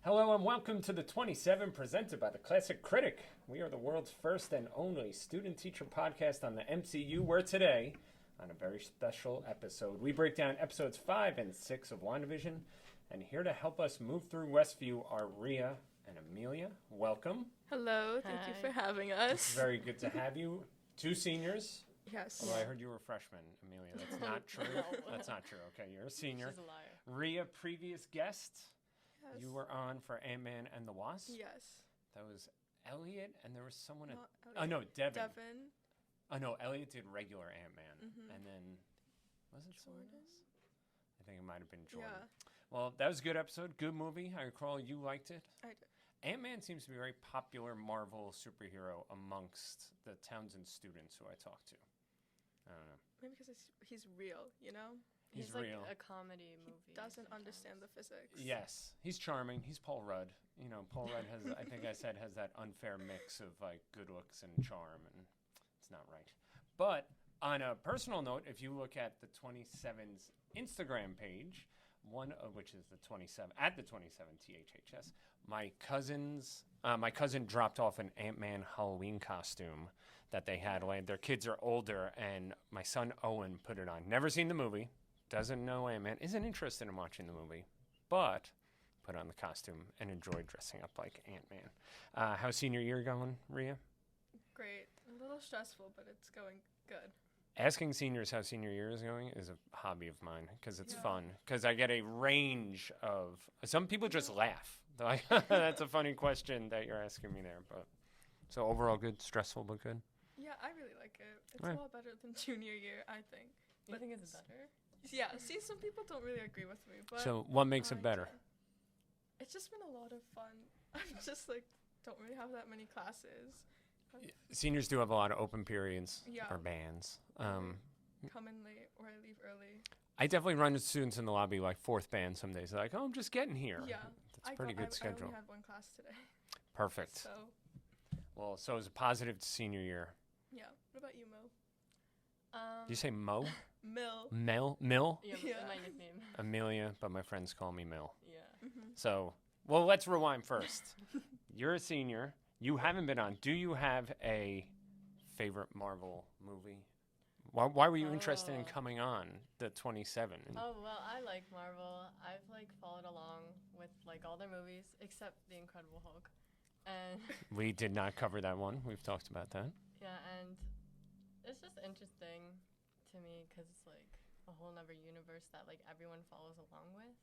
Hello and welcome to the 27 presented by the Classic Critic. We are the world's first and only student-teacher podcast on the MCU, where today, on a very special episode, we break down episodes 5 and 6 of WandaVision. And here to help us move through Westview are Riya and Amelia. Welcome. Hello, thank you for having us. It's very good to have you. Two seniors. Yes. Although I heard you were a freshman, Amelia. That's not true. That's not true. Okay, you're a senior. She's a liar. Riya, previous guest. Yes. You were on for Ant-Man and the Wasp. Yes. That was Elliot, and there was someone. Not Oh no, Devin. Devin. Oh no, Elliot did regular Ant-Man, Mhm. and then was it someone Jordan? else? I think it might have been Jordan. Yeah, Well, that was a good episode, good movie. I recall you liked it. I did. Ant-Man seems to be a very popular Marvel superhero amongst the Townsend students who I talked to. I don't know. Maybe because he's real, you know? He's like real. a comedy movie. He doesn't sometimes. understand the physics. Yes, he's charming. He's Paul Rudd. You know, Paul Rudd has, I think I said, has that unfair mix of like good looks and charm, and it's not right. But on a personal note, if you look at the 27's Instagram page, one of which is the 27 at the 27 THHS, my cousin dropped off an Ant-Man Halloween costume that they had. Their kids are older, and my son Owen put it on. Never seen the movie. Doesn't know Ant-Man, isn't interested in watching the movie, but put on the costume and enjoyed dressing up like Ant-Man. How's senior year going, Riya? Great. A little stressful, but it's going good. Asking seniors how senior year is going is a hobby of mine because it's Yeah. fun. Because I get a range of... Some people just laugh. Like, that's a funny question that you're asking me there. But so overall good, stressful but good? Yeah, I really like it. It's Right. a lot better than junior year, I think. You But think it's better? Yeah, see, some people don't really agree with me, but So what makes I it better? can. It's just been a lot of fun. I'm just like, don't really have that many classes. Seniors do have a lot of open periods Yeah. or bands. Come in late or I leave early. I definitely run into students in the lobby like fourth band some days. They're like, oh, I'm just getting here. Yeah. That's a pretty good I schedule. only had one class today, Perfect. so Well, so it's a positive senior year. yeah. What about you, Mo? Did you say Mo? Mill. Mill? Yeah, Yeah. my nickname. Amelia, but my friends call me Mill. Yeah. Mm-hmm. So, well, let's rewind first. You're a senior. You haven't been on. Do you have a favorite Marvel movie? Why were you interested in Oh. coming on the 27? Oh, well, I like Marvel. I've like followed along with like all their movies except The Incredible Hulk. And We did not cover that one. We've talked about that. yeah, and it's just interesting to me because it's like a whole nother universe that like everyone follows along with.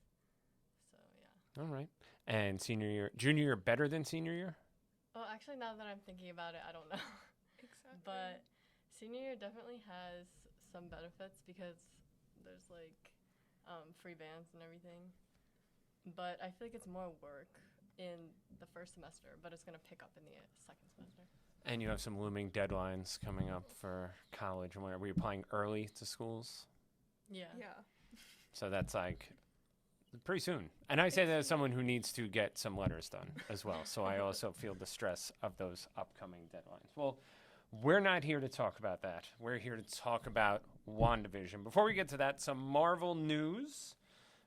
So, yeah. All right. And senior year, junior year better than senior year? Well, actually, now that I'm thinking about it, I don't know. Exactly. But senior year definitely has some benefits because there's like free bands and everything. But I feel like it's more work in the first semester, but it's going to pick up in the second semester. And you have some looming deadlines coming up for college. And were you applying early to schools? Yeah. yeah. So that's like pretty soon. And I say that as someone who needs to get some letters done as well. So I also feel the stress of those upcoming deadlines. Well, we're not here to talk about that. We're here to talk about WandaVision. Before we get to that, some Marvel news.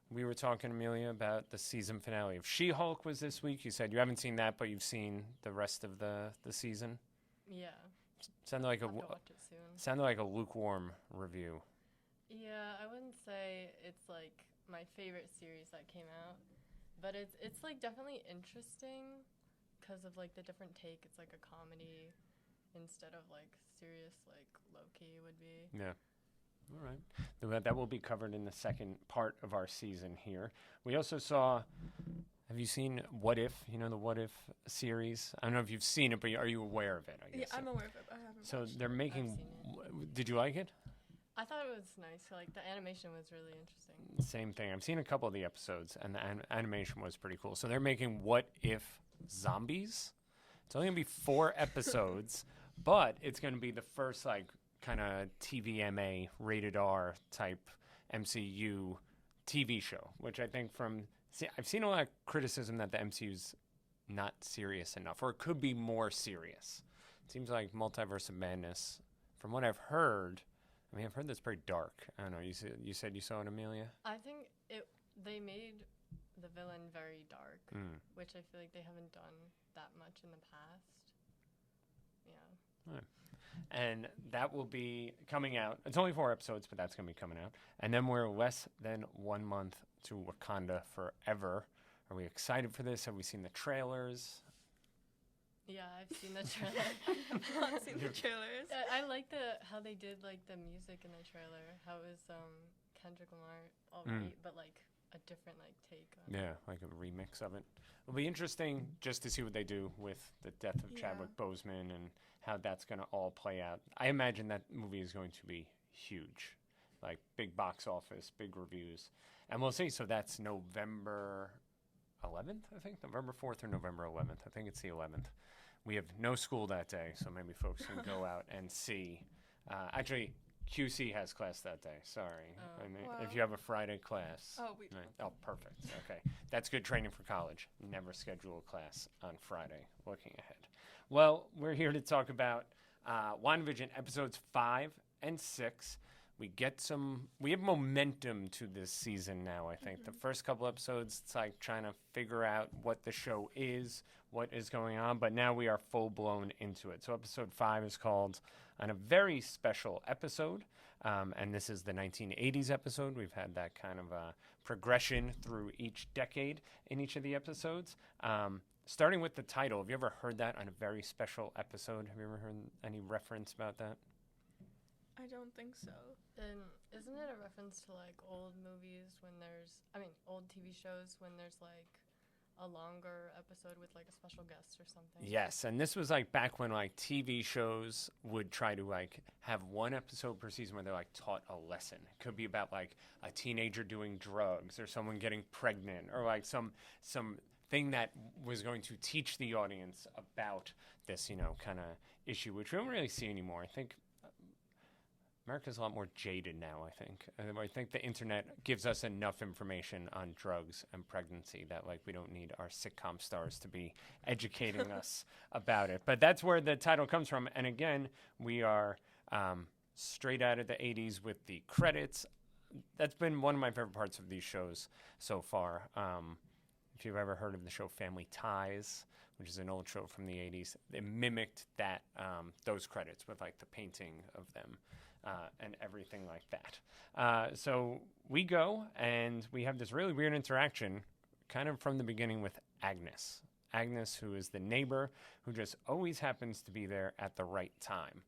We were talking, Amelia, about the season finale of She-Hulk was this week. You said you haven't seen that, but you've seen the rest of the season. Yeah. Sounded like I'll have to watch it soon. sounded like a lukewarm review. Yeah, I wouldn't say it's like my favorite series that came out, but it's like definitely interesting because of like the different take. It's like a comedy instead of like serious like Loki would be. Yeah. All right. That will be covered in the second part of our season here. We also saw, have you seen What If? You know the What If series? I don't know if you've seen it, but are you aware of it? I Yeah, guess. I'm aware of it. But I haven't. So watched they're it. making, seen did you like it? I thought it was nice. Like the animation was really interesting. Same thing. I've seen a couple of the episodes, and the animation was pretty cool. So they're making What If Zombies? It's only going to be 4 episodes, but it's going to be the first, like, kind of TVMA, rated R type MCU TV show, which I think I've seen a lot of criticism that the MCU's not serious enough, or it could be more serious. It seems like Multiverse of Madness, from what I've heard, I've heard that's pretty dark. I don't know. You said you saw it, Amelia? I think they made the villain very dark, Mm. which I feel like they haven't done that much in the past. Yeah. And that will be coming out. It's only 4 episodes, but that's going to be coming out. And then we're less than 1 month to Wakanda Forever. Are we excited for this? Have we seen the trailers? Yeah, I've seen the trailer. I've not seen the trailers. I like how they did like the music in the trailer. How it was Kendrick Lamar already, but like a different like take on it. Yeah, like a remix of it. It'll be interesting just to see what they do with the death of Chadwick Boseman and how that's going to all play out. I imagine that movie is going to be huge, like big box office, big reviews. And we'll see. So that's November 11th, I think. November 4th or November 11th. I think it's the 11th. We have no school that day, so maybe folks can go out and see. Actually, QC has class that day. Sorry. Oh. I mean, Wow. if you have a Friday class. Oh, we Right. Oh, perfect. Okay. That's good training for college. Never schedule a class on Friday. Looking ahead. Well, we're here to talk about WandaVision episodes 5 and 6. We have momentum to this season now, I think. The first couple episodes, it's like trying to figure out what the show is, what is going on, but now we are full-blown into it. So episode 5 is called On a Very Special Episode, and this is the 1980s episode. We've had that kind of progression through each decade in each of the episodes. Starting with the title, have you ever heard that, On a Very Special Episode? Have you ever heard any reference about that? I don't think so. And isn't it a reference to like old movies old TV shows when there's like a longer episode with like a special guest or something? Yes, and this was like back when like TV shows would try to like have one episode per season where they're like taught a lesson. It could be about like a teenager doing drugs or someone getting pregnant or like some thing that was going to teach the audience about this, kind of issue, which we don't really see anymore. I think America's a lot more jaded now, I think. I think the internet gives us enough information on drugs and pregnancy that, like, we don't need our sitcom stars to be educating us about it. But that's where the title comes from. And again, we are straight out of the 80s with the credits. That's been one of my favorite parts of these shows so far. If you've ever heard of the show Family Ties, which is an old show from the 80s, they mimicked that those credits with, like, the painting of them. And everything like that. So we go, and we have this really weird interaction kind of from the beginning with Agnes. Agnes, who is the neighbor, who just always happens to be there at the right time.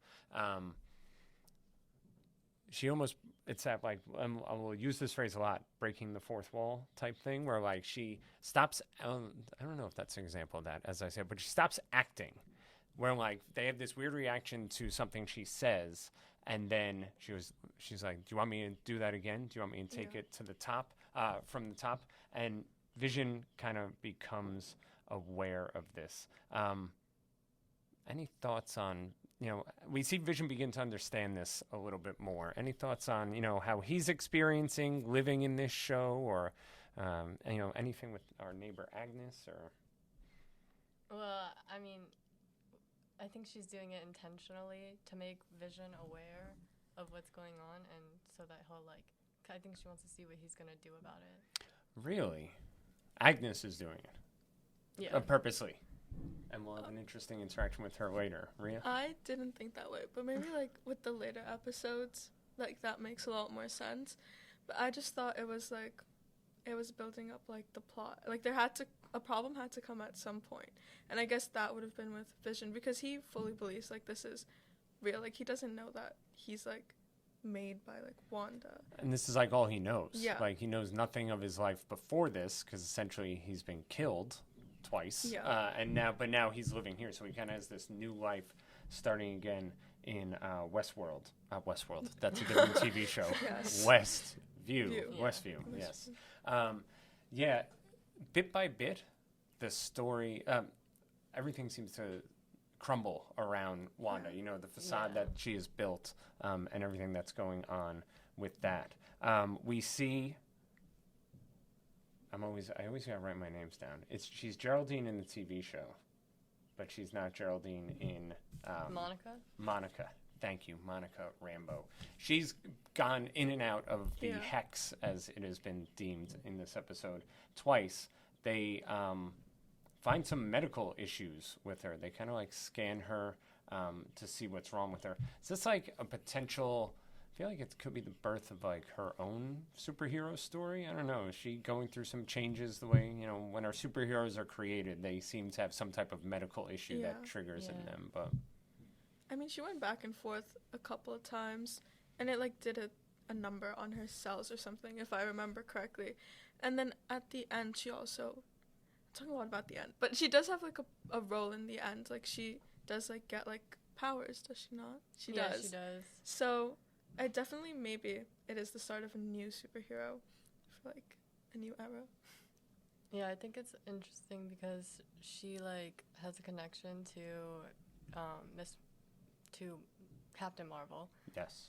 It's that, like, I will use this phrase a lot, breaking the fourth wall type thing, where, like, she stops, I don't know if that's an example of that, as I said, but she stops acting, where, like, they have this weird reaction to something she says, and then she's like, do you want me to do that again? Do you want me to take it to the top, from the top? And Vision kind of becomes aware of this. Any thoughts on, we see Vision begin to understand this a little bit more. Any thoughts on, how he's experiencing living in this show or, anything with our neighbor Agnes or? Well, I mean, I think she's doing it intentionally to make Vision aware of what's going on, and so that he'll I think she wants to see what he's going to do about it. Really? Agnes is doing it? Yeah. Purposely. And we'll have an interesting interaction with her later. Riya? I didn't think that way, but maybe like with the later episodes, like that makes a lot more sense. But I just thought it was building up like the plot. Like a problem had to come at some point. And I guess that would have been with Vision, because he fully believes like this is real. Like he doesn't know that he's like made by like Wanda. And this is like all he knows. Yeah. Like he knows nothing of his life before this, because essentially he's been killed twice. Yeah. But now he's living here, so he kind of has this new life starting again in Westworld. Westworld. That's a different TV show. Yes. Westview. Yeah. Westview. Yes. Yeah. Bit by bit, the story, everything seems to crumble around Wanda. The facade that she has built, and everything that's going on with that. We see. I always gotta write my names down. She's Geraldine in the TV show, but she's not Geraldine in Monica? Monica. Thank you, Monica Rambeau. She's gone in and out of the Yeah. hex, as it has been deemed in this episode, twice. They find some medical issues with her. They kind of like scan her to see what's wrong with her. Is this like a potential... I feel like it could be the birth of like her own superhero story. I don't know. Is she going through some changes the way, you know, when our superheroes are created, they seem to have some type of medical issue that triggers in them. But I mean, she went back and forth a couple of times, and it like did a number on her cells or something, if I remember correctly. And then at the end, she also, I'm talking a lot about the end, but she does have like a role in the end. Like she does like get like powers, does she not? She does. She does. So I definitely, maybe it is the start of a new superhero for like a new era. Yeah, I think it's interesting because she like has a connection to Captain Marvel, yes.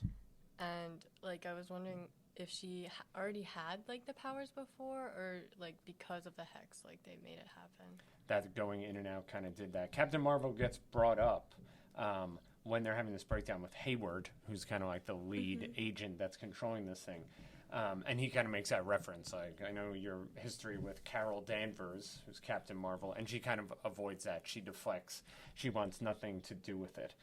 and like I was wondering if she already had like the powers before, or like because of the hex, like they made it happen. That going in and out kind of did that. Captain Marvel gets brought up when they're having this breakdown with Hayward, who's kind of like the lead agent that's controlling this thing. And he kind of makes that reference. Like, I know your history with Carol Danvers, who's Captain Marvel, and she kind of avoids that. She deflects. She wants nothing to do with it.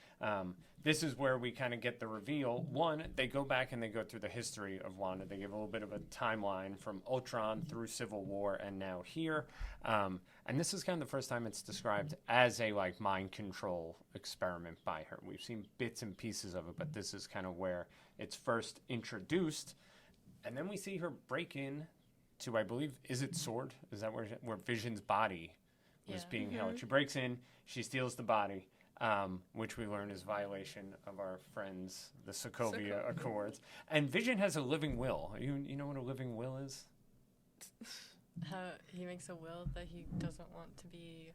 This is where we kind of get the reveal. One, they go back and they go through the history of Wanda. They give a little bit of a timeline from Ultron through Civil War and now here. And this is kind of the first time it's described as a like mind control experiment by her. We've seen bits and pieces of it, but this is kind of where it's first introduced. And then we see her break in to, I believe, is it Sword? Is that where Vision's body was being held? She breaks in, she steals the body, which we learn is violation of our friends, the Sokovia Accords. And Vision has a living will. You know what a living will is? How he makes a will that he doesn't want to be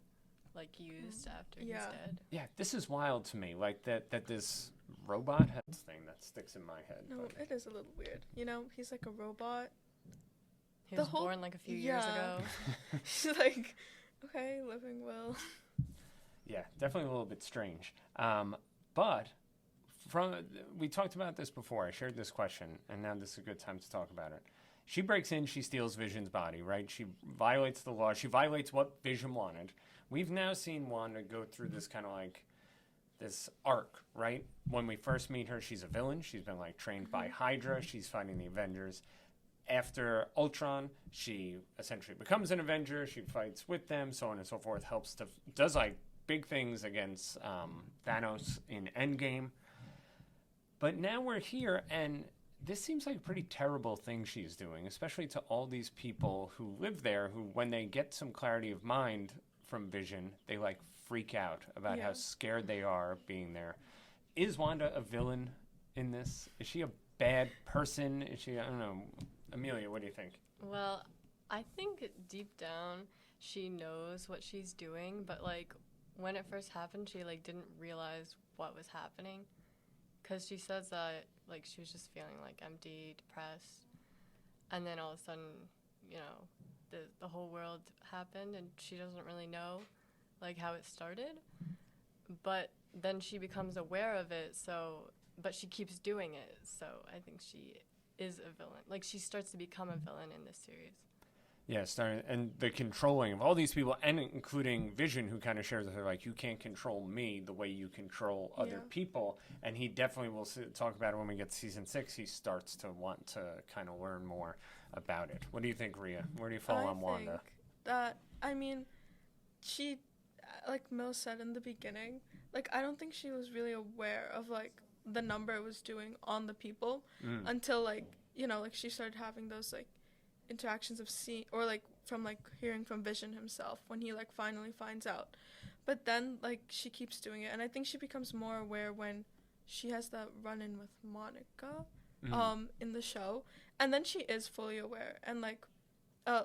like used after he's dead. Yeah, this is wild to me. Like that this robot has this thing that sticks in my head. No, it is a little weird. You know, he's like a robot. He was born like a few years ago. She's like, okay, living will. Yeah, definitely a little bit strange. But we talked about this before. I shared this question, and now this is a good time to talk about it. She breaks in, she steals Vision's body, right? She violates the law. She violates what Vision wanted. We've now seen Wanda go through this kind of like this arc, right? When we first meet her, she's a villain. She's been like trained by Hydra. She's fighting the Avengers. After Ultron, she essentially becomes an Avenger. She fights with them, so on and so forth. Does like big things against Thanos in Endgame. But now we're here, and this seems like a pretty terrible thing she's doing, especially to all these people who live there, who when they get some clarity of mind from Vision, they like freak out about how scared they are being there. Is Wanda a villain in this? Is she a bad person? Is she, I don't know. Amelia, what do you think? Well, I think deep down she knows what she's doing, but like when it first happened, she like didn't realize what was happening. Because she says that like she was just feeling like empty, depressed, and then all of a sudden, you know, the whole world happened, and she doesn't really know like how it started. But then she becomes aware of it, but she keeps doing it. So I think she is a villain. Like she starts to become a villain in this series. Yeah, and the controlling of all these people, and including Vision, who kind of shares with her, like, you can't control me the way you control other people. And he definitely will talk about it when we get to season 6. He starts to want to kind of learn more about it. What do you think, Rhea? Where do you fall on Wanda? I mean, she, like Mel said in the beginning, like, I don't think she was really aware of, like, the number it was doing on the people until, like, you know, like, she started having those, like, interactions of seeing, or like from like hearing from Vision himself when he like finally finds out. But then like she keeps doing it, and I think she becomes more aware when she has that run-in with Monica in the show, and then she is fully aware. And like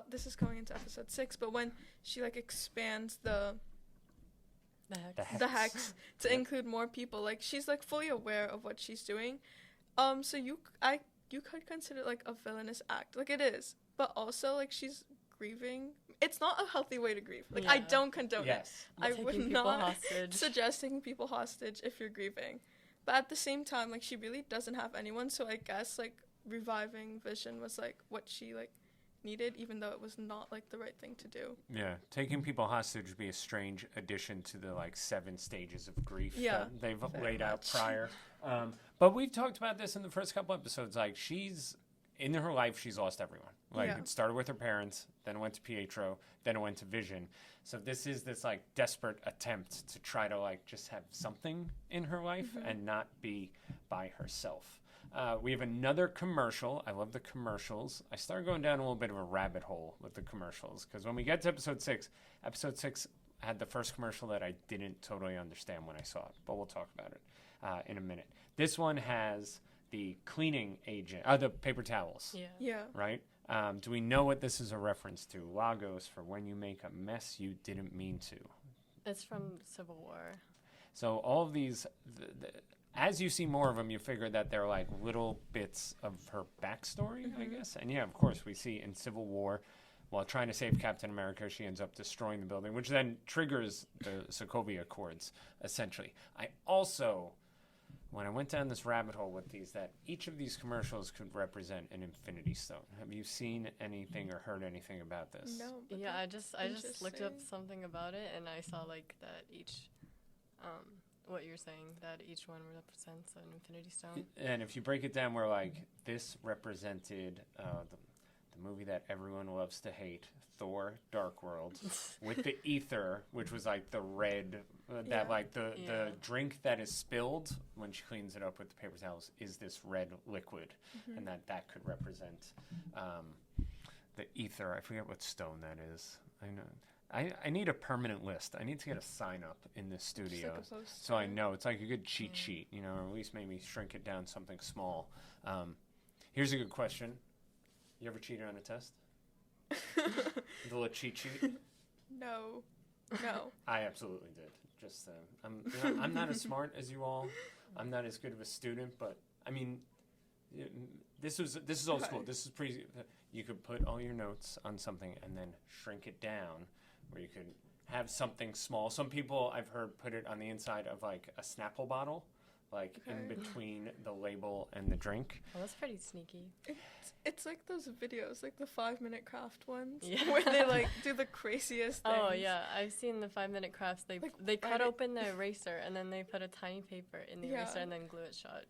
this is going into episode 6, but when she like expands the hex to include more people, like she's like fully aware of what she's doing. So you could consider it like a villainous act, like it is. But also, like, she's grieving. It's not a healthy way to grieve. Like, I don't condone it. I would not suggest taking people hostage if you're grieving. But at the same time, like, she really doesn't have anyone, so I guess, like, reviving Vision was, like, what she, like, needed, even though it was not, like, the right thing to do. Yeah, taking people hostage would be a strange addition to the, like, 7 stages of grief Yeah, that they've very laid out much. prior. But we've talked about this in the first couple episodes. Like, in her life, she's lost everyone. Like, Yeah. it started with her parents, then it went to Pietro, then it went to Vision. So this is this, like, desperate attempt to try to, like, just have something in her life and not be by herself. We have another commercial. I love the commercials. I started going down a little bit of a rabbit hole with the commercials because when we get to episode 6 had the first commercial that I didn't totally understand when I saw it, but we'll talk about it in a minute. This one has the cleaning agent, the paper towels, Yeah. right? Do we know what this is a reference to? Lagos for when you make a mess you didn't mean to. It's from Civil War. So all of these, as you see more of them, you figure that they're like little bits of her backstory, I guess. And yeah, of course, we see in Civil War, while trying to save Captain America, she ends up destroying the building, which then triggers the Sokovia Accords, essentially. I also, when I went down this rabbit hole with these, that each of these commercials could represent an Infinity Stone. Have you seen anything or heard anything about this? No. But Yeah, I just looked up interesting. something about it, and I saw like that each, what you're saying, that each one represents an Infinity Stone. And if you break it down, where like this represented the movie that everyone loves to hate, Thor: Dark World, with the ether, which was like the red, that Yeah. like the Yeah. drink that is spilled when she cleans it up with the paper towels is this red liquid, and that could represent the ether. I forget what stone that is. I know. I need a permanent list. I need to get a sign up in this Just studio. like a poster. So I know it's like a good cheat sheet, you know, or at least maybe shrink it down something small. Here's a good question: you ever cheated on a test? The little cheat sheet. No. I absolutely did. Just I'm not as smart as you all. I'm not as good of a student, but I mean, this is old school. Right. This is pretty. You could put all your notes on something and then shrink it down, where you could have something small. Some people I've heard put it on the inside of like a Snapple bottle, like in Okay. between the label and the drink. Oh, that's pretty sneaky. It's like those videos, like the 5-minute craft ones, Yeah. where they like do the craziest things. Oh yeah, I've seen the 5-minute crafts. They Like, they cut right. open the eraser and then they put a tiny paper in the Yeah. eraser and then glue it shut.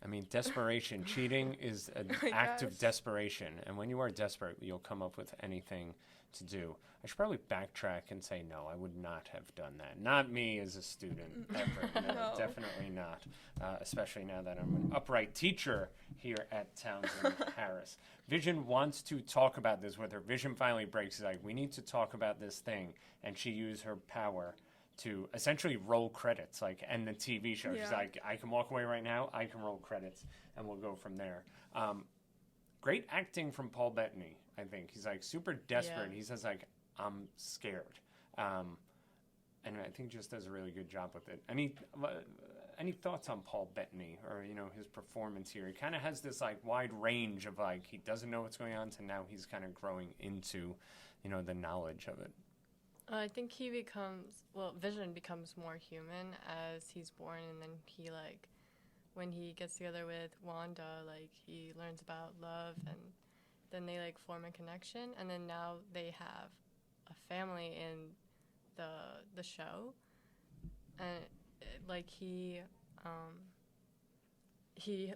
I mean, desperation. Cheating is an I act of guess. desperation. And when you are desperate, you'll come up with anything to do. I should probably backtrack and say, no, I would not have done that. Not me as a student, ever. No, No. definitely not. Especially now that I'm an upright teacher here at Townsend Harris. Vision wants to talk about this with her. Vision finally breaks. She's like, we need to talk about this thing. And she used her power to essentially roll credits, like end the TV show. She's Yeah. like, I can walk away right now, I can roll credits, and we'll go from there. Great acting from Paul Bettany, I think. He's like super desperate. Yeah. He says like, I'm scared. And I think just does a really good job with it. Any thoughts on Paul Bettany or, you know, his performance here? He kind of has this like wide range of like, he doesn't know what's going on to now he's kind of growing into, you know, the knowledge of it. I think Vision becomes more human as he's born, and then he like, when he gets together with Wanda, like he learns about love, and then they like form a connection, and then now they have a family in the show, and like he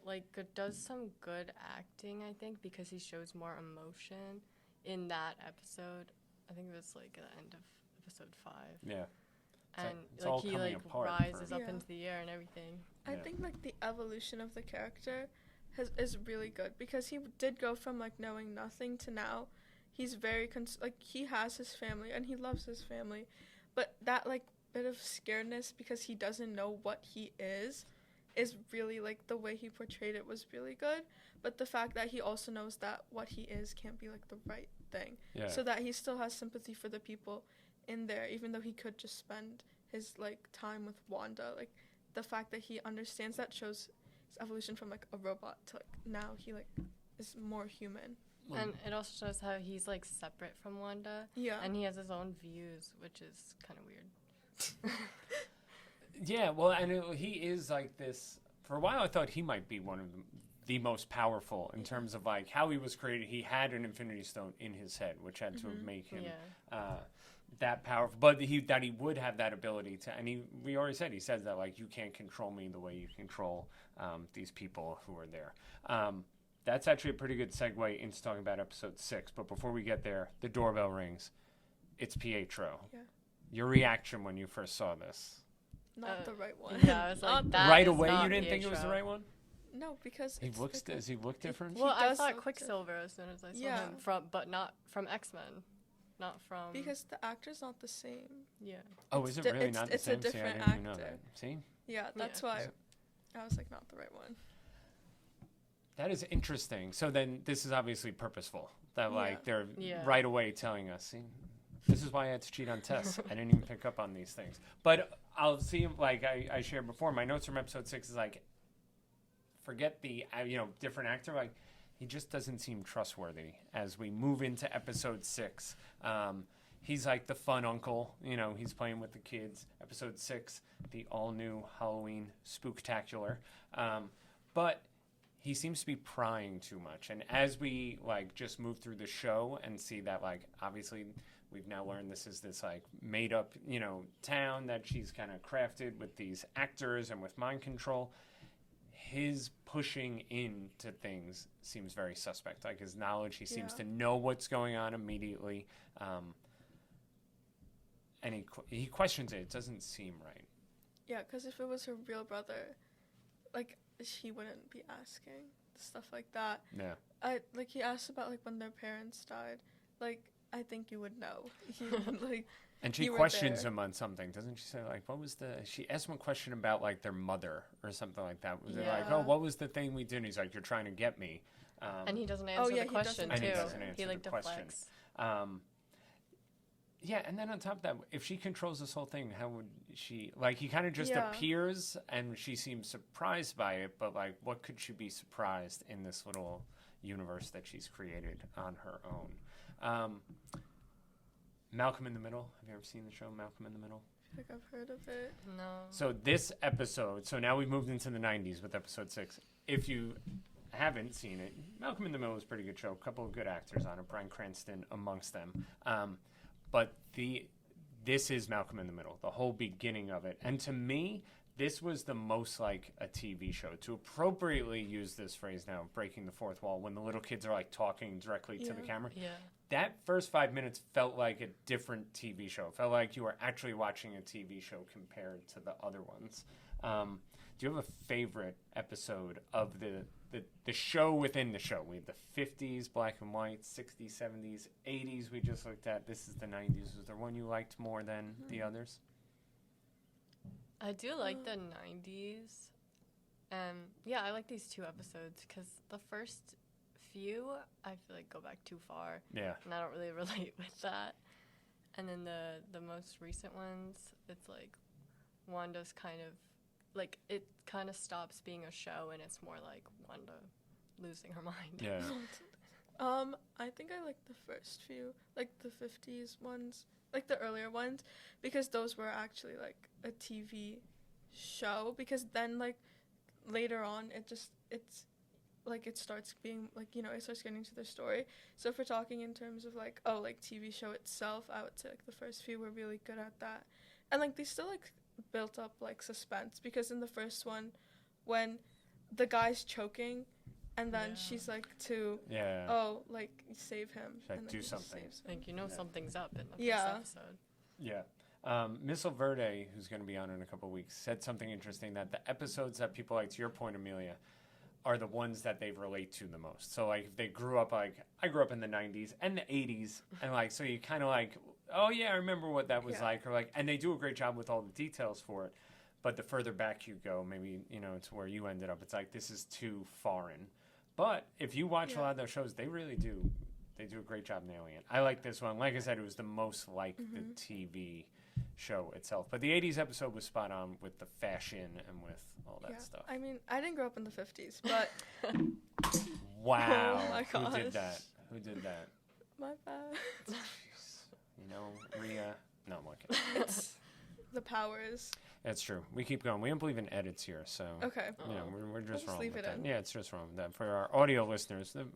like does some good acting, I think, because he shows more emotion in that episode. I think it was like at the end of episode 5. Yeah. And it's all like he coming like apart rises for- up Yeah. into the air and everything. I Yeah. think like the evolution of the character is really good, because he did go from like knowing nothing to now he's very like he has his family and he loves his family, but that like bit of scaredness because he doesn't know what he is really like the way he portrayed it was really good. But the fact that he also knows that what he is can't be like the right thing, Yeah. so that he still has sympathy for the people in there, even though he could just spend his like time with Wanda. Like the fact that he understands that shows his evolution from like a robot to like now he like is more human. And it also shows how he's like separate from Wanda, Yeah. and he has his own views, which is kind of weird. Yeah, well, and he is like this. For a while, I thought he might be one of the most powerful in terms of like how he was created. He had an Infinity Stone in his head, which had to make him that powerful. But he would have that ability to, and we already said, he says that like, you can't control me the way you control these people who are there. That's actually a pretty good segue into talking about episode 6. But before we get there, the doorbell rings. It's Pietro. Yeah. Your reaction when you first saw this? Not the right one. Yeah, I was like, that right is away, not you didn't think it was the Pietro. right one? No, because Does he look different? Well, I does thought look Quicksilver as soon as I saw Yeah. him, but not from X-Men. Not from... Because the actor's not the same. Yeah. Oh, is it di- really it's- not the it's a same? See, I different didn't even know actor. that. See? Yeah, that's Yeah. why I was like, not the right one. That is interesting. So then this is obviously purposeful. That like they're Yeah. right away telling us, see, this is why I had to cheat on tests. I didn't even pick up on these things. But I'll see, like I shared before, my notes from episode 6 is like, forget the, different actor. Like, he just doesn't seem trustworthy as we move into episode 6. He's like the fun uncle, he's playing with the kids. Episode 6, the all-new Halloween Spooktacular. But he seems to be prying too much. And as we like just move through the show and see that, like, obviously we've now learned this is this like made up, town that she's kind of crafted with these actors and with mind control. His pushing into things seems very suspect. Like his knowledge, he seems to know what's going on immediately. And he questions it. It doesn't seem right. Yeah, because if it was her real brother, like, she wouldn't be asking stuff like that. Yeah. He asked about like when their parents died. Like, I think you would know. And she you were questions there. him on something, doesn't she? Say like, what was she asked him a question about like their mother or something like that. Was it like, oh, what was the thing we did? And he's like, you're trying to get me. And he doesn't answer the question, And too. he doesn't answer He like the question. deflects. Yeah, and then on top of that, if she controls this whole thing, how would she, like, he kind of just appears and she seems surprised by it, but like, what could she be surprised in this little universe that she's created on her own? Malcolm in the Middle. Have you ever seen the show Malcolm in the Middle? I feel like I've heard of it. No. So this episode, so now we've moved into the 90s with episode 6. If you haven't seen it, Malcolm in the Middle is a pretty good show. A couple of good actors on it, Bryan Cranston amongst them. But this is Malcolm in the Middle, the whole beginning of it. And to me, this was the most like a TV show. To appropriately use this phrase now, breaking the fourth wall, when the little kids are like talking directly to the camera. Yeah. That first 5 minutes felt like a different TV show. It felt like you were actually watching a TV show compared to the other ones. Do you have a favorite episode of the show within the show? We have the 50s, black and white, 60s, 70s, 80s we just looked at. This is the 90s. Was there one you liked more than the others? I do like the 90s. Yeah, I like these 2 episodes because the first few, I feel like go back too far. Yeah. And I don't really relate with that. And then the most recent ones, it's like Wanda's kind of, like, it kind of stops being a show and it's more like Wanda losing her mind. Yeah. I think I like the first few, like the 50s ones, like the earlier ones, because those were actually like a TV show. Because then like later on, it's like it starts being like, it starts getting to the story. So if we're talking in terms of like, like TV show itself, I would say like the first few were really good at that, and like they still like built up like suspense, because in the first one, when the guy's choking and then she's like like save him, Like, and then do he just something. saves him. Like, something's up in the first episode. Yeah. Miss Verde, who's going to be on in a couple of weeks, said something interesting, that the episodes that people like, to your point, Amelia, are the ones that they relate to the most. So like, if they grew up, like I grew up in the 90s and the 80s, and like, so you kind of like, oh yeah, I remember what that was like, or like, and they do a great job with all the details for it. But the further back you go, maybe, it's where you ended up. It's like, this is too foreign. But if you watch a lot of those shows, they really do. They do a great job nailing it. I like this one. Like I said, it was the most like the TV show itself. But the 80s episode was spot on with the fashion and with all that stuff. I mean, I didn't grow up in the 50s, but Wow. Oh my Who gosh. did that? Who did that? my bad. Riya. No, I'm kidding. It's the powers. That's true. We keep going. We don't believe in edits here, so Okay. we're just just wrong leave with it that. in. Yeah, it's just wrong with that. For our audio listeners, this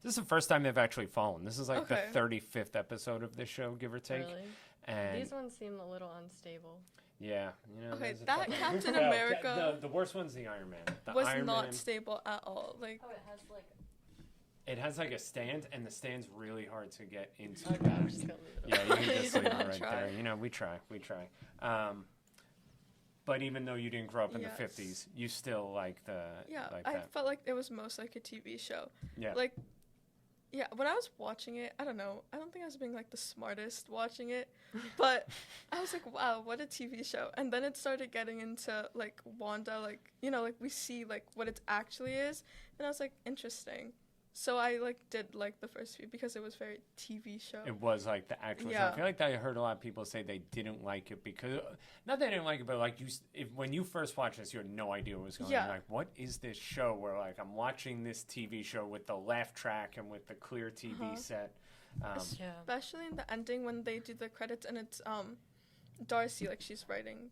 is the first time they've actually fallen. This is like Okay. the 35th episode of this show, give or take. Really? And These ones seem a little unstable. yeah, Okay, there's a that couple- Captain No, America the worst one's the Iron Man. The was Iron not Man, stable at all. Like, Oh, it has like. it has like a stand, and the stand's really hard to get into. Okay, I'm just gonna leave it. Yeah, you can just leave it I'll right try. there. We try. But even though you didn't grow up in Yes. the 50s, you still like yeah, like I that. felt like it was most like a TV show. Yeah. Like, yeah, when I was watching it, I don't know. I don't think I was being like the smartest watching it, but I was like, wow, what a TV show. And then it started getting into like Wanda, like, like we see like what it actually is. And I was like, interesting. So I like did like the first few because it was very TV show. It was like the actual show. Yeah. I feel like I heard a lot of people say they didn't like it because, not that they didn't like it, but like when you first watched this, you had no idea what was going on. Yeah. You're like, what is this show where like I'm watching this TV show with the laugh track and with the clear TV set. Yeah. Especially in the ending when they do the credits and it's Darcy, like she's writing.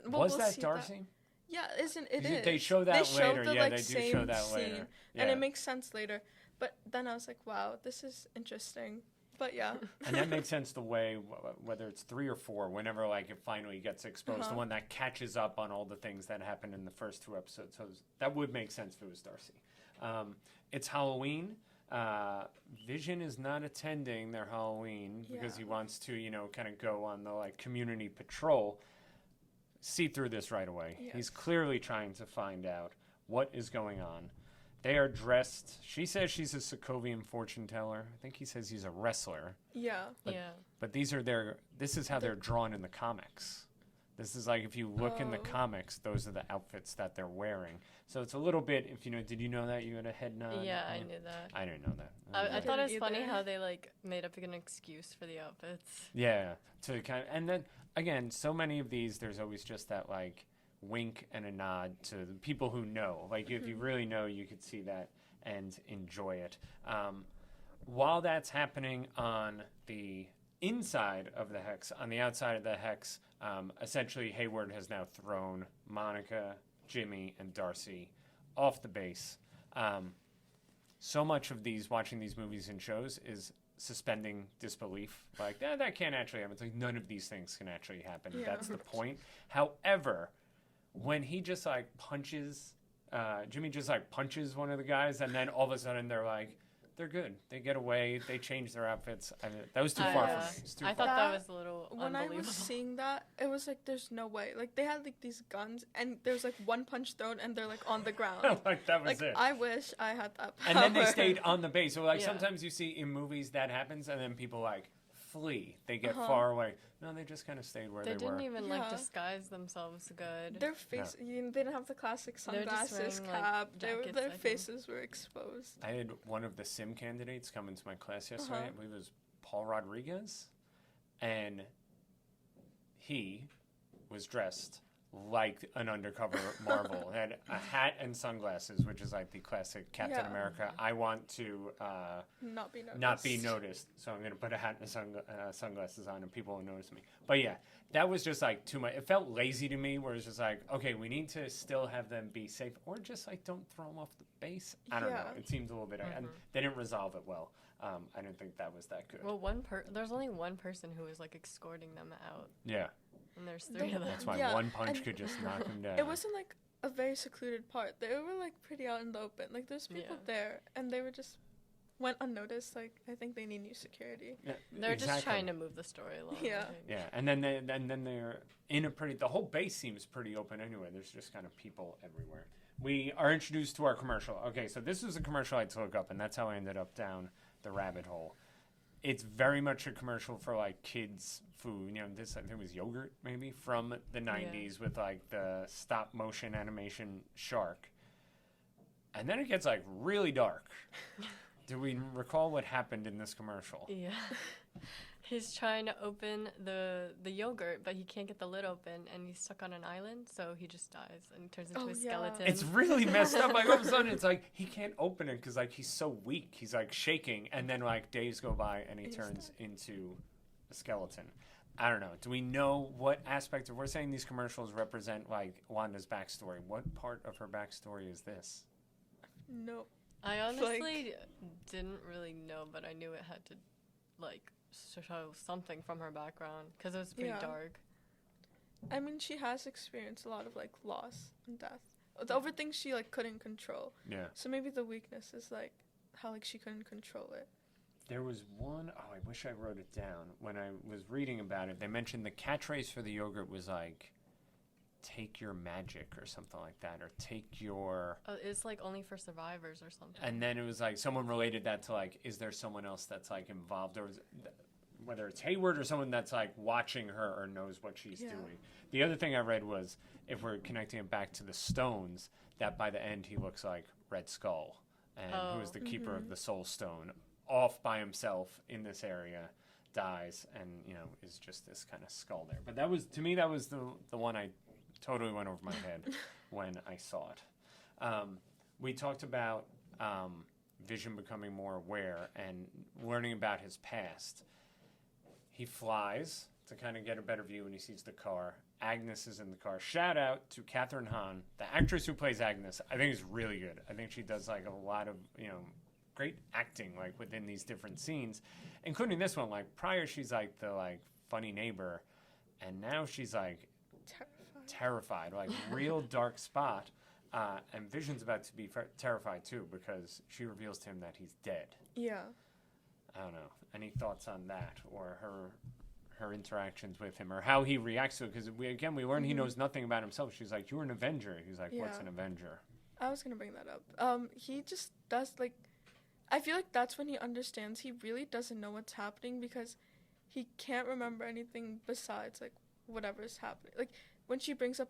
Was we'll that see Darcy? Yeah, isn't it? Is. They show that They later. show the, Yeah, like, they do same show that scene, later. Yeah. And it makes sense later. But then I was like, wow, this is interesting. But yeah. And that makes sense the way, whether it's 3 or 4, whenever like it finally gets exposed, the one that catches up on all the things that happened in the first 2 episodes. So that would make sense if it was Darcy. It's Halloween. Vision is not attending their Halloween because he wants to, kind of go on the like community patrol. See through this right away. Yes. He's clearly trying to find out what is going on. They are dressed. She says she's a Sokovian fortune teller. I think he says he's a wrestler. Yeah. But this is how they're drawn in the comics. This is like if you look in the comics, those are the outfits that they're wearing. So it's a little bit, did you know that? You had a head nod? Yeah, I knew that. I didn't know that. I thought it was didn't funny either. how they like made up an excuse for the outfits. Yeah. To kind of, and then again, so many of these, there's always just that like wink and a nod to the people who know. Like if you really know, you could see that and enjoy it. While that's happening on the inside of the hex, on the outside of the hex, essentially Hayward has now thrown Monica, Jimmy, and Darcy off the base. So much of watching these movies and shows is suspending disbelief. Like, that can't actually happen. It's like none of these things can actually happen. Yeah. That's the point. However, when he just like punches, Jimmy just like punches one of the guys, and then all of a sudden they're like, they're good. They get away. They change their outfits. That was too far for me. It was too I far. thought that was a little When I unbelievable. was seeing that, it was like, there's no way. Like, they had like these guns, and there was like one punch thrown, and they're like on the ground. Like that was Like, it. I wish I had that power. And then they stayed on the base. So like Yeah. sometimes you see in movies that happens, and then people like flee. They get far away. No, they just kind of stayed where They they were. didn't even Yeah. like disguise themselves good. Their face, they didn't have the classic They're just sunglasses, wearing, like, cap. jackets, Their I think. faces were exposed. I had one of the sim candidates come into my class yesterday. I believe it was Paul Rodriguez, and he was dressed like an undercover Marvel. Had a hat and sunglasses, which is like the classic Captain Yeah. America. I want to Not be noticed. not be noticed, so I'm going to put a hat and sunglasses on, and people will notice me. But yeah, that was just like too much. It felt lazy to me, where it's just like, okay, we need to still have them be safe, or just like don't throw them off the base. I don't know. Yeah. It seems a little bit, and they didn't resolve it well. I didn't think that was that good. Well, there's only one person who was like escorting them out, Yeah, and there's 3 of them. that's why Yeah, one punch and could just knock them down. It wasn't like a very secluded part. They were like pretty out in the open. Like there's people Yeah. there, and they were just went unnoticed. Like I think they need new security. Yeah, They're just exactly. trying to move the story along. I Yeah. think. Yeah, and then they're in a the whole base seems pretty open anyway. There's just kind of people everywhere. We are introduced to our commercial. Okay, so this was a commercial I had to look up, and that's how I ended up down the rabbit hole. It's very much a commercial for like kids food. This I think was yogurt maybe from the 90s with like the stop motion animation shark. And then it gets like really dark. Do we recall what happened in this commercial? Yeah. He's trying to open the yogurt, but he can't get the lid open, and he's stuck on an island, so he just dies and turns into Oh, a yeah. skeleton. It's really messed up. Like all of a sudden, it's like he can't open it because like he's so weak. He's like shaking, and then like days go by, and he turns into a skeleton. I don't know. Do we know what aspect of, we're saying these commercials represent like Wanda's backstory. What part of her backstory is this? Nope. I honestly didn't really know, but I knew it had to, like, show something from her background, because it was pretty dark. I mean, she has experienced a lot of, like, loss and death. Over things she, like, couldn't control. Yeah. So maybe the weakness is, like, how, like, she couldn't control it. There was one, I wish I wrote it down. When I was reading about it, they mentioned the catchphrase for the yogurt was, like, take your magic or something like that, or take your... It's, like, only for survivors or something. And then it was, like, someone related that to, like, is there someone else that's, like, involved, or whether it's Hayward or someone that's, like, watching her or knows what she's doing. The other thing I read was, if we're connecting it back to the stones, that by the end he looks like Red Skull, and who is the keeper of the Soul Stone, off by himself in this area, dies, and, you know, is just this kind of skull there. But that was, to me, that was the one I totally went over my head when I saw it. We talked about Vision becoming more aware and learning about his past. He flies to kind of get a better view when he sees the car. Agnes is in the car. Shout out to Kathryn Hahn, the actress who plays Agnes. I think is really good. I think she does like a lot of, you know, great acting like within these different scenes, including this one. Like prior, she's like the like funny neighbor, and now she's like terrified, like real dark spot. And Vision's about to be terrified too, because she reveals to him that he's dead. Yeah. I don't know. Any thoughts on that, or her interactions with him, or how he reacts to it? Because we learn he knows nothing about himself. She's like, "You're an Avenger." He's like, "What's an Avenger?" I was gonna bring that up. He just does like. I feel like that's when he understands he really doesn't know what's happening, because he can't remember anything besides like whatever's happening. Like when she brings up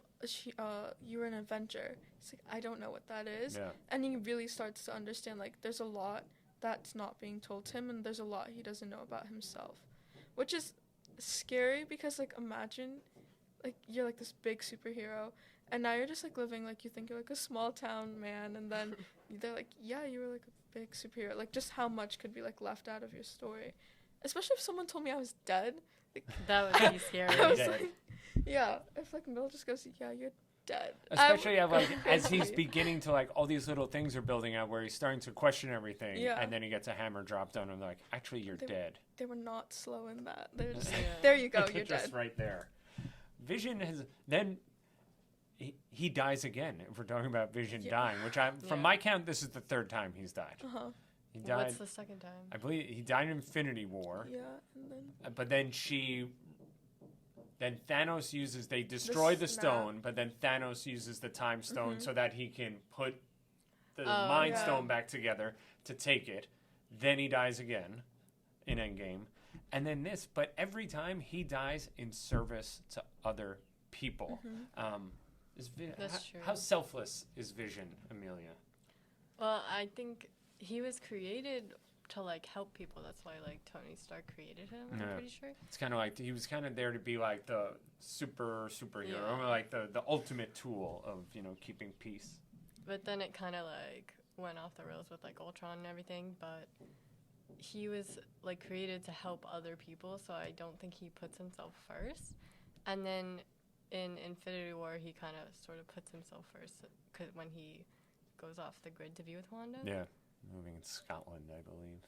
you're an Avenger, it's like, I don't know what that is. Yeah. And he really starts to understand like there's a lot that's not being told to him, and there's a lot he doesn't know about himself, which is scary, because like imagine like you're like this big superhero, and now you're just like living like you think you're like a small town man, and then they're like, yeah, you were like a big superhero. Like just how much could be like left out of your story, especially if someone told me I was dead. Like, that would be scary. I was like, yeah, if like Mill just goes, yeah, you're dead. Especially like as he's beginning to like all these little things are building out where he's starting to question everything, and then he gets a hammer dropped on him like, actually you're dead. They were not slow in that. They're just there you go, you're just dead. right there. Vision has then he dies again. If we're talking about Vision dying, which from my count, this is the third time he's died. He died. What's the second time? I believe he died in Infinity War. Yeah, and then. But then Then Thanos uses, they destroy the stone, but then Thanos uses the time stone so that he can put the Mind Stone back together to take it. Then he dies again in Endgame. And then this, but every time he dies in service to other people. That's true. How selfless is Vision, Amelia? Well, I think he was created to like help people. That's why like Tony Stark created him. I'm pretty sure. It's kind of like he was kind of there to be like the superhero, or like the ultimate tool of, you know, keeping peace. But then it kind of like went off the rails with like Ultron and everything. But he was like created to help other people, so I don't think he puts himself first. And then in Infinity War, he kind of sort of puts himself first, cause when he goes off the grid to be with Wanda. Yeah. Moving in Scotland, I believe.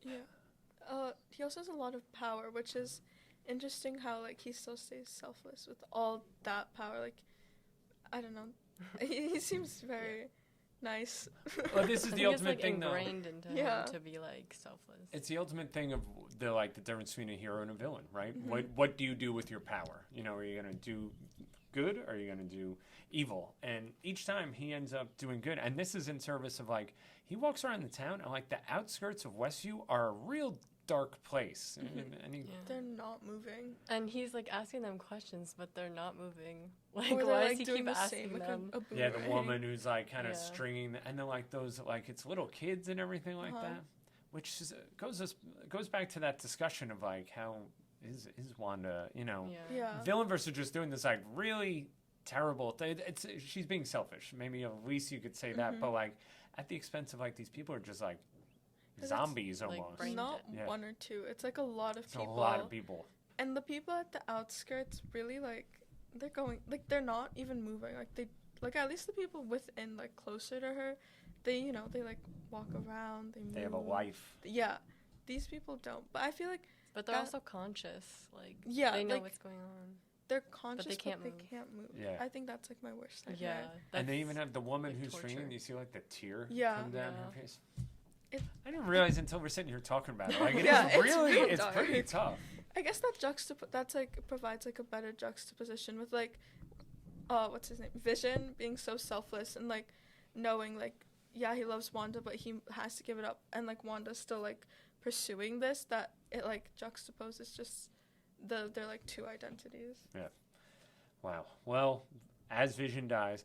Yeah. He also has a lot of power, which is interesting how, like, he still stays selfless with all that power. Like, I don't know. he seems very nice. Well, this is the ultimate thing, though. It's ingrained into him to be, like, selfless. It's the ultimate thing of the difference between a hero and a villain, right? Mm-hmm. What do you do with your power? You know, are you going to do good, or are you going to do evil? And each time he ends up doing good. And this is in service of, like, he walks around the town, and, like, the outskirts of Westview are a real dark place. And they're not moving. And he's, like, asking them questions, but they're not moving. Like, or why like, does he doing keep the asking same, them? Like a yeah, the woman who's, like, kind of stringing, and then, like, those, like, it's little kids and everything like that. Which is, goes back to that discussion of, like, how is Wanda, you know, villain versus just doing this, like, really terrible thing. She's being selfish. Maybe at least you could say that, but, like, at the expense of, like, these people are just, like, zombies almost. Like, not one or two. It's, like, a lot of people. A lot of people. And the people at the outskirts really, like, they're going, like, they're not even moving. Like, they, like, at least the people within, like, closer to her, they, you know, they, like, walk around, they move. They have a life. Yeah. These people don't. But I feel like But they're also conscious. Like, yeah, they know like, what's going on. they're conscious, but they can't move. Yeah. I think that's, like, my worst nightmare. Yeah. And they even have the woman like who's torture. streaming. You see, like, the tear Yeah. come down Yeah. her face. It- I didn't realize until we're sitting here talking about it. Like, it Yeah, is it's really, real it's pretty dark. tough. I guess that's, like, provides, like, a better juxtaposition with, like, what's his name? Vision being so selfless and, like, knowing, like, yeah, he loves Wanda, but he has to give it up. And, like, Wanda's still, like, pursuing this, that it, like, juxtaposes just their like, two identities. Yeah. Wow. Well, as Vision dies,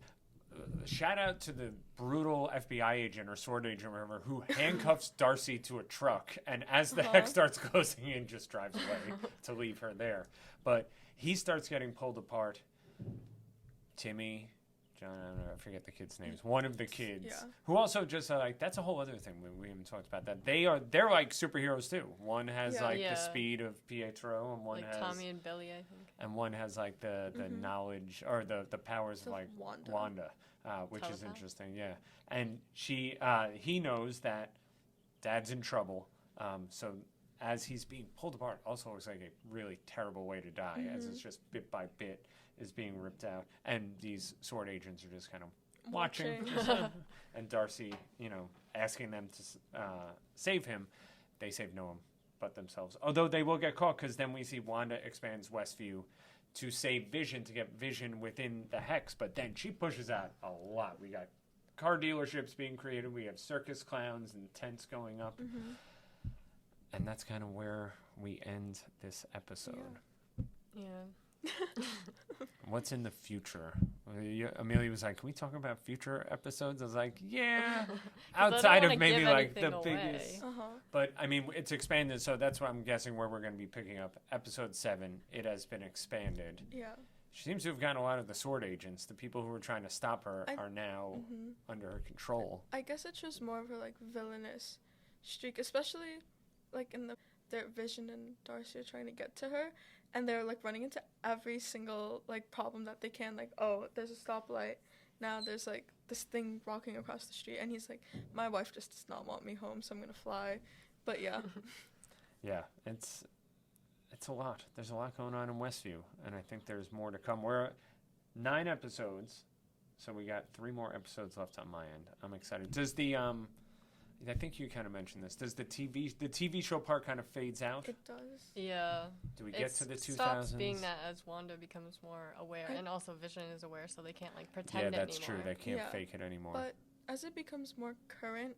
shout out to the brutal FBI agent or sword agent, or whatever, who handcuffs Darcy to a truck, and as the hex starts closing in, just drives away to leave her there. But he starts getting pulled apart. Timmy, John, I don't know, I forget the kids' names. One of the kids, who also just like, that's a whole other thing we haven't talked about. That they're like superheroes too. One has like the speed of Pietro, and one like has Tommy and Billy, I think. And one has like the knowledge or the powers of like Wanda, which is interesting. Yeah, and he knows that Dad's in trouble. So as he's being pulled apart, also looks like a really terrible way to die, as it's just bit by bit is being ripped out, and these sword agents are just kind of watching. And Darcy, you know, asking them to save him. They save no one but themselves. Although they will get caught, because then we see Wanda expands Westview to save Vision, to get Vision within the hex, but then she pushes out a lot. We got car dealerships being created. We have circus clowns and tents going up. And that's kind of where we end this episode. Yeah. What's in the future? Amelia was like, can we talk about future episodes? I was like, yeah. Outside of maybe like the biggest. But I mean, it's expanded, so that's what I'm guessing where we're going to be picking up. Episode 7, it has been expanded. Yeah. She seems to have gotten a lot of the sword agents. The people who were trying to stop her are now under her control. I guess it's just more of a like villainous streak, especially like in their Vision and Darcy are trying to get to her, and they're like running into every single like problem that they can. Like, oh, there's a stoplight. Now there's like this thing walking across the street, and he's like, my wife just does not want me home, so I'm gonna fly. But yeah. Yeah, it's a lot. There's a lot going on in Westview, and I think there's more to come. We're 9 episodes, so we got 3 more episodes left on my end. I'm excited. Does the I think you kind of mentioned this. Does the TV show part kind of fades out? It does. Yeah. Do we get to the 2000s? It stops being that as Wanda becomes more aware, and also Vision is aware, so they can't like pretend anymore. Yeah, that's true. They can't fake it anymore. But as it becomes more current,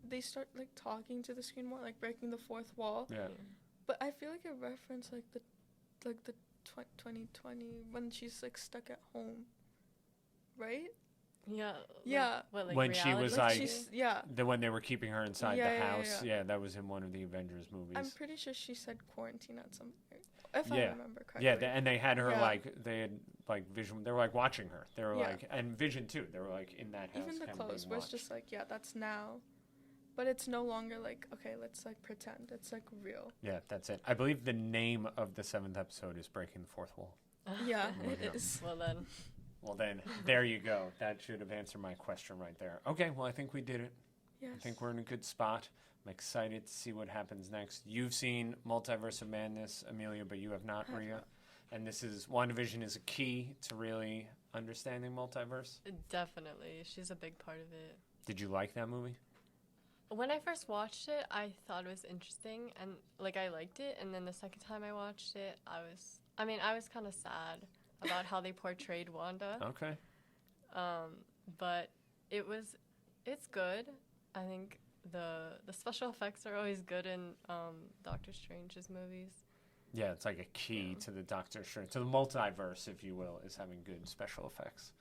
they start like talking to the screen more, like breaking the fourth wall. Yeah. But I feel like it referenced like the 2020 when she's like stuck at home, right? Yeah. Yeah. What, like when reality? she was like when they were keeping her inside the house. Yeah. That was in one of the Avengers movies. I'm pretty sure she said quarantine at some point, if I remember correctly. Yeah, and they had her they had like Vision. They were like watching her. They were like, and Vision too. They were like in that house. Even the clothes was just like, yeah, that's now. But it's no longer like, okay, let's like pretend. It's like real. Yeah, that's it. I believe the name of the 7th episode is Breaking the Fourth Wall. Yeah, it is. Well then, there you go. That should have answered my question right there. Okay, well I think we did it. Yes. I think we're in a good spot. I'm excited to see what happens next. You've seen Multiverse of Madness, Amelia, but you have not, Riya. And this is, WandaVision is a key to really understanding multiverse. Definitely. She's a big part of it. Did you like that movie? When I first watched it, I thought it was interesting, and like I liked it. And then the second time I watched it, I was kind of sad about how they portrayed Wanda. Okay. But it's good. I think the special effects are always good in Doctor Strange's movies. Yeah, it's like a key to the Doctor Strange, to the multiverse, if you will, is having good special effects.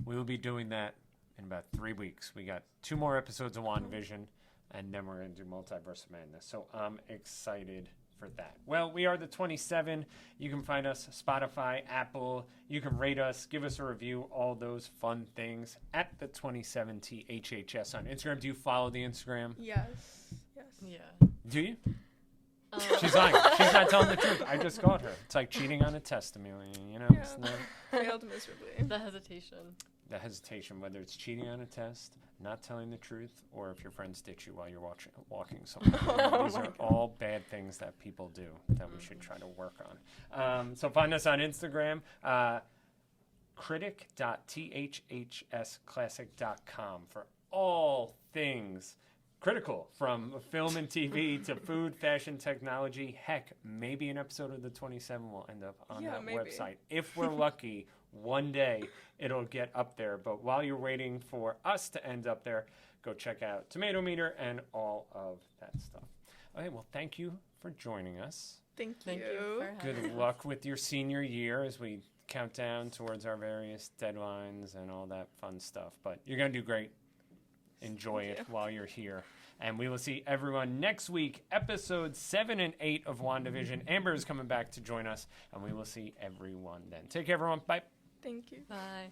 We will be doing that in about 3 weeks. We got 2 more episodes of WandaVision, and then we're going to do Multiverse of Madness. So I'm excited for that. Well, we are the 27. You can find us Spotify, Apple. You can rate us, give us a review, all those fun things at the 27THHS on Instagram. Do you follow the Instagram? Yes. Yeah. Do you? She's lying. She's not telling the truth. I just got her. It's like cheating on a test, Amelia. You know, it's not Failed miserably. The hesitation. the hesitation, whether it's cheating on a test, not telling the truth, or if your friends ditch you while you're walking somewhere. These are all bad things that people do that we should try to work on. So find us on Instagram, critic.thhhsclassic.com for all things critical, from film and TV to food, fashion, technology. Heck, maybe an episode of the 27 will end up on that maybe. website. If we're lucky, one day it'll get up there. But while you're waiting for us to end up there, go check out Tomato Meter and all of that stuff. Okay, well, thank you for joining us. Thank Thank you you. for having Good us. luck with your senior year as we count down towards our various deadlines and all that fun stuff. But you're going to do great. Enjoy Thank it you. while you're here. And we will see everyone next week, episodes 7 and 8 of WandaVision. Amber is coming back to join us, and we will see everyone then. Take care, everyone. Bye. Thank you. Bye.